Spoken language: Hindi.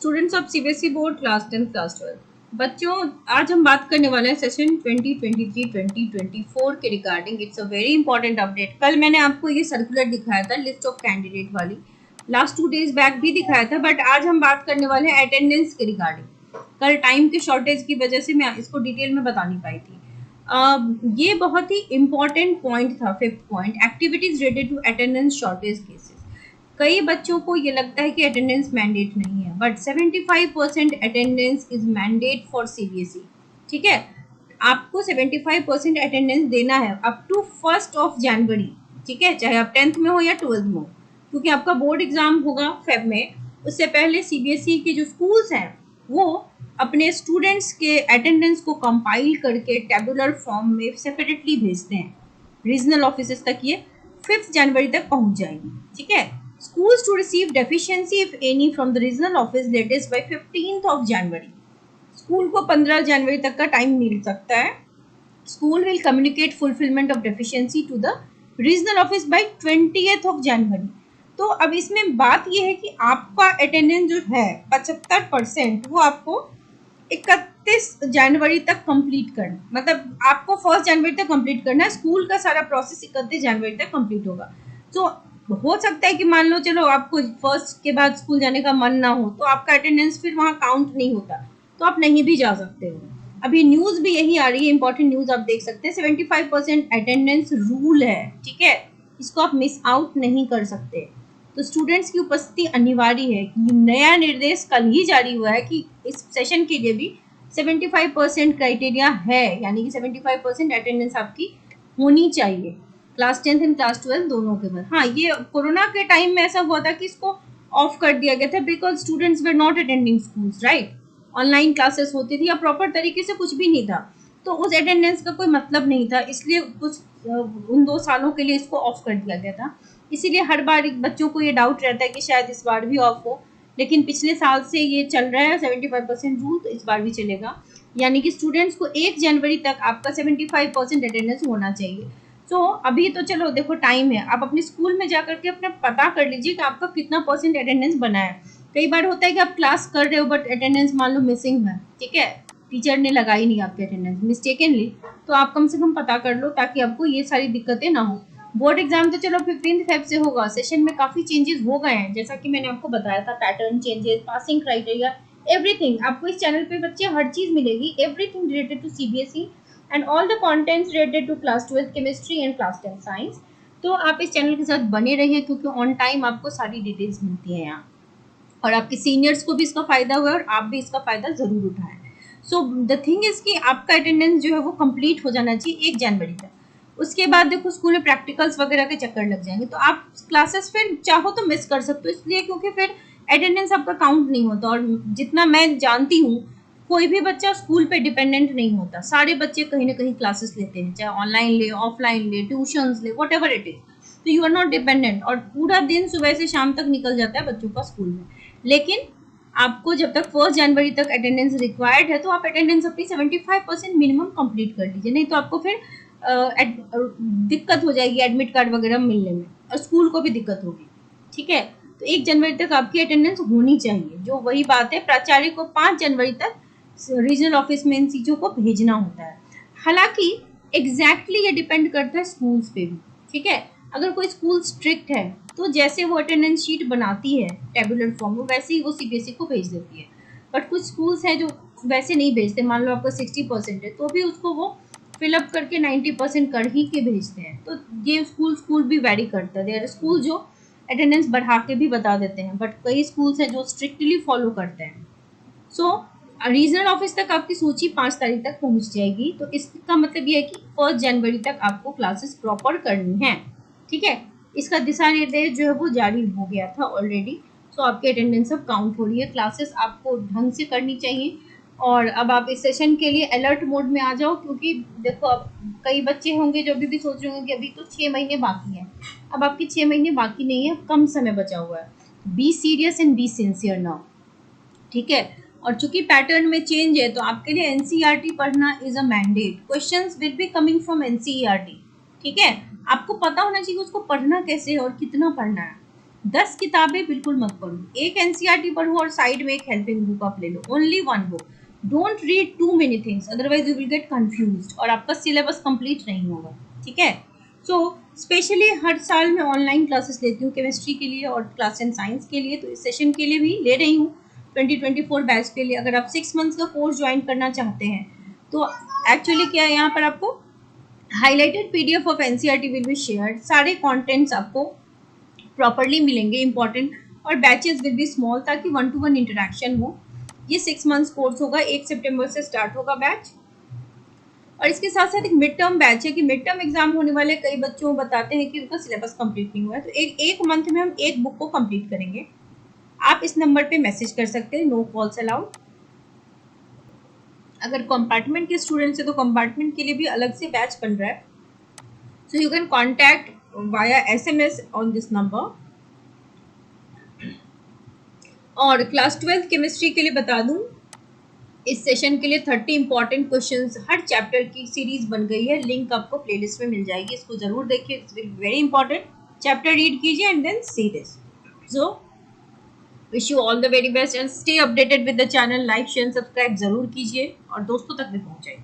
Students of CBSE board class 10 class 12 बच्चों, आज हम बात करने वाले हैं सेशन 2023-2024 के regarding. It's a very important update. कल मैंने आपको ये सर्कुलर दिखाया था लिस्ट ऑफ कैंडिडेट वाली, लास्ट 2 डेज बैक भी दिखाया था, बट आज हम बात करने वाले हैं अटेंडेंस के रिगार्डिंग। कल टाइम के शॉर्टेज की वजह से मैं इसको डिटेल में बता नहीं पाई थी। ये बहुत ही इंपॉर्टेंट पॉइंट था। 5th point, activities related to attendance shortage cases. कई बच्चों को ये लगता है कि अटेंडेंस मैंडेट नहीं है, but 75% attendance is mandate for CBSE. ठीक है, आपको 75% अटेंडेंस देना है अप टू 1 जनवरी। ठीक है, चाहे आप 10th में हो या 12th में हो, क्योंकि आपका बोर्ड एग्जाम होगा फेब में। उससे पहले सीबीएसई के जो स्कूल्स हैं वो अपने स्टूडेंट्स के अटेंडेंस को कंपाइल करके टेबुलर फॉर्म में सेपरेटली भेजते हैं रीजनल ऑफिसेस तक। ये 5 जनवरी तक पहुंच जाएगी। ठीक है, schools to receive deficiency if any from the regional office latest by 15th of January. School को 15 जनवरी तक का टाइम मिल सकता है। School will communicate fulfilment of deficiency to the regional office by 20th of January. तो अब इसमें बात यह है कि आपका अटेंडेंस जो है 75%, वो आपको 31 जनवरी तक कंप्लीट करना, मतलब आपको 1 जनवरी तक कंप्लीट करना है। स्कूल का सारा प्रोसेस 31 जनवरी तक कंप्लीट होगा। तो हो सकता है कि मान लो चलो आपको फर्स्ट के बाद स्कूल जाने का मन ना हो, तो आपका अटेंडेंस फिर वहाँ काउंट नहीं होता, तो आप नहीं भी जा सकते हो। अभी न्यूज़ भी यही आ रही है, इंपॉर्टेंट न्यूज़ आप देख सकते हैं। 75% अटेंडेंस रूल है। ठीक है, इसको आप मिस आउट नहीं कर सकते। तो स्टूडेंट्स की उपस्थिति अनिवार्य है। नया निर्देश कल ही जारी हुआ है कि इस सेशन के लिए भी 75% क्राइटेरिया है, यानी कि 75% अटेंडेंस आपकी होनी चाहिए क्लास 10th एंड क्लास 12 दोनों के बाद। हाँ, ये कोरोना के टाइम में ऐसा हुआ था कि इसको ऑफ कर दिया गया था because students were not attending schools, right. Online classes होती थी या प्रॉपर तरीके से कुछ भी नहीं था, तो उस अटेंडेंस का कोई मतलब नहीं था, इसलिए कुछ उन 2 सालों के लिए इसको ऑफ कर दिया गया था। इसीलिए हर बार बच्चों को ये डाउट रहता है कि शायद इस बार भी ऑफ हो, लेकिन पिछले साल से ये चल रहा है 75% रूल, तो इस बार भी चलेगा। यानी कि स्टूडेंट्स को 1 जनवरी तक आपका 75% अटेंडेंस होना चाहिए। तो अभी तो चलो देखो टाइम है, आप अपने स्कूल में जाकर के अपना पता कर लीजिए कि आपका कितना % अटेंडेंस बना है। कई बार होता है कि आप क्लास कर रहे हो बट अटेंडेंस मान लो मिसिंग है। ठीक है, टीचर ने लगाई नहीं आपके अटेंडेंस मिस्टेकनली, तो आप कम से कम पता कर लो ताकि आपको ये सारी दिक्कतें ना हो। बोर्ड एग्जाम तो चलो 15 फेब से होगा। सेशन में काफ़ी चेंजेस हो गए हैं, जैसा कि मैंने आपको बताया था, pattern changes, passing criteria, everything. आपको इस चैनल पे बच्चे हर चीज़ मिलेगी, everything related to CBSE and all the contents related to class 12 chemistry and class 10 science। तो आप इस चैनल के साथ बने रहिए, क्योंकि ऑन टाइम आपको सारी डिटेल्स मिलती हैं यहाँ, और आपके सीनियर्स को भी इसका फ़ायदा हुआ है और आप भी इसका फ़ायदा ज़रूर उठाएं। सो द थिंग इज़ कि आपका अटेंडेंस जो है वो कंप्लीट हो जाना चाहिए 1 जनवरी तक। उसके बाद देखो स्कूल में प्रैक्टिकल्स वगैरह के चक्कर लग जाएंगे, तो आप क्लासेस फिर चाहो तो मिस कर सकते हो, इसलिए क्योंकि फिर अटेंडेंस आपका काउंट नहीं होता। और जितना मैं जानती हूँ, कोई भी बच्चा स्कूल पे डिपेंडेंट नहीं होता। सारे बच्चे कहीं ना कहीं क्लासेस लेते हैं, चाहे ऑनलाइन ले, ऑफलाइन ले, ट्यूशंस ले, वट एवर इट इज। तो यू आर नॉट डिपेंडेंट, और पूरा दिन सुबह से शाम तक निकल जाता है बच्चों का स्कूल में। लेकिन आपको जब तक 1 जनवरी तक अटेंडेंस रिक्वायर्ड है, तो आप अटेंडेंस अपनी 75% मिनिमम कंप्लीट कर लीजिए, नहीं तो आपको फिर दिक्कत हो जाएगी एडमिट कार्ड वगैरह मिलने में, और स्कूल को भी दिक्कत होगी। ठीक है, तो 1 जनवरी तक आपकी अटेंडेंस होनी चाहिए। जो वही बात है, प्राचार्य को 5 जनवरी तक रीजनल ऑफिस में इन चीज़ों को भेजना होता है। हालांकि एग्जैक्टली ये डिपेंड करता है स्कूल्स पे भी। ठीक है, अगर कोई स्कूल स्ट्रिक्ट है तो जैसे वो अटेंडेंस शीट बनाती है टेबुलर फॉर्म में, वैसे ही वो सीबीएसई को भेज देती है। बट कुछ स्कूल्स हैं जो वैसे नहीं भेजते, मान लो आपका 60% है तो भी उसको वो फिलअप करके 90% कर ही के भेजते हैं। तो ये स्कूल भी वेरी करता है। देयर स्कूल जो अटेंडेंस बढ़ा के भी बता देते हैं, बट कई स्कूल्स हैं जो स्ट्रिक्टली फॉलो करते हैं। सो रीजनल ऑफिस तक आपकी सूची 5 तारीख तक पहुंच जाएगी। तो इसका मतलब ये है कि 1 जनवरी तक आपको क्लासेस प्रॉपर करनी है। ठीक है, इसका दिशा निर्देश जो है वो जारी हो गया था ऑलरेडी। सो आपकी अटेंडेंस अब काउंट हो रही है, क्लासेस आपको ढंग से करनी चाहिए। और अब आप इस सेशन के लिए अलर्ट मोड में आ जाओ, क्योंकि देखो अब कई बच्चे होंगे जो अभी भी सोच रहे होंगे कि अभी तो 6 महीने बाकी हैं। अब आपके 6 महीने बाकी नहीं है, कम समय बचा हुआ है। Be serious and be sincere now. ठीक है, और चूंकि पैटर्न में चेंज है, तो आपके लिए एनसीईआरटी पढ़ना is a mandate. Questions will be coming from NCERT. ठीक है, आपको पता होना चाहिए उसको पढ़ना कैसे और कितना पढ़ना है। 10 किताबें बिल्कुल मत पढ़ो, एक एनसीईआरटी पढ़ो और साइड में एक हेल्पिंग बुक आप ले लो, only one book. Don't read too many things, otherwise you will get confused और आपका सिलेबस कंप्लीट नहीं होगा, ठीक है। सो स्पेशली हर साल मैं ऑनलाइन क्लासेस लेती हूँ केमिस्ट्री के लिए और क्लास एंड साइंस के लिए, तो इस सेशन के लिए भी ले रही हूँ 2024 बैच के लिए। अगर आप 6 मंथ्स का कोर्स ज्वाइन करना चाहते हैं तो एक्चुअली क्या है, यहाँ पर आपको highlighted PDF of NCERT will be shared, सारे कंटेंट्स आपको प्रॉपरली मिलेंगे इंपॉर्टेंट, और बैचेस विल बी स्मॉल ताकि 1-to-1 इंटरेक्शन हो। ये 6 मंथ्स कोर्स होगा, 1 सितंबर से स्टार्ट होगा बैच। और इसके साथ साथ एक मिड टर्म बैच है कि मिड टर्म एग्जाम होने वाले कई बच्चों बताते हैं कि उनका सिलेबस कंप्लीट नहीं हुआ है, तो एक मंथ में हम एक बुक को कंप्लीट करेंगे। आप इस नंबर पे मैसेज कर सकते हैं, नो कॉल्स अलाउड। अगर कंपार्टमेंट के स्टूडेंट्स है तो कंपार्टमेंट के लिए भी अलग से बैच बन रहा है, so you can contact via SMS on this number. और क्लास 12 केमिस्ट्री के लिए बता दूं, इस सेशन के लिए 30 इंपॉर्टेंट क्वेश्चंस हर चैप्टर की सीरीज बन गई है, लिंक आपको प्लेलिस्ट में मिल जाएगी, इसको जरूर देखिए, it's very important. Chapter read कीजिए and then see this. So wish you all the very best and stay updated with the channel, like share subscribe जरूर कीजिए और दोस्तों तक भी पहुंचाइए।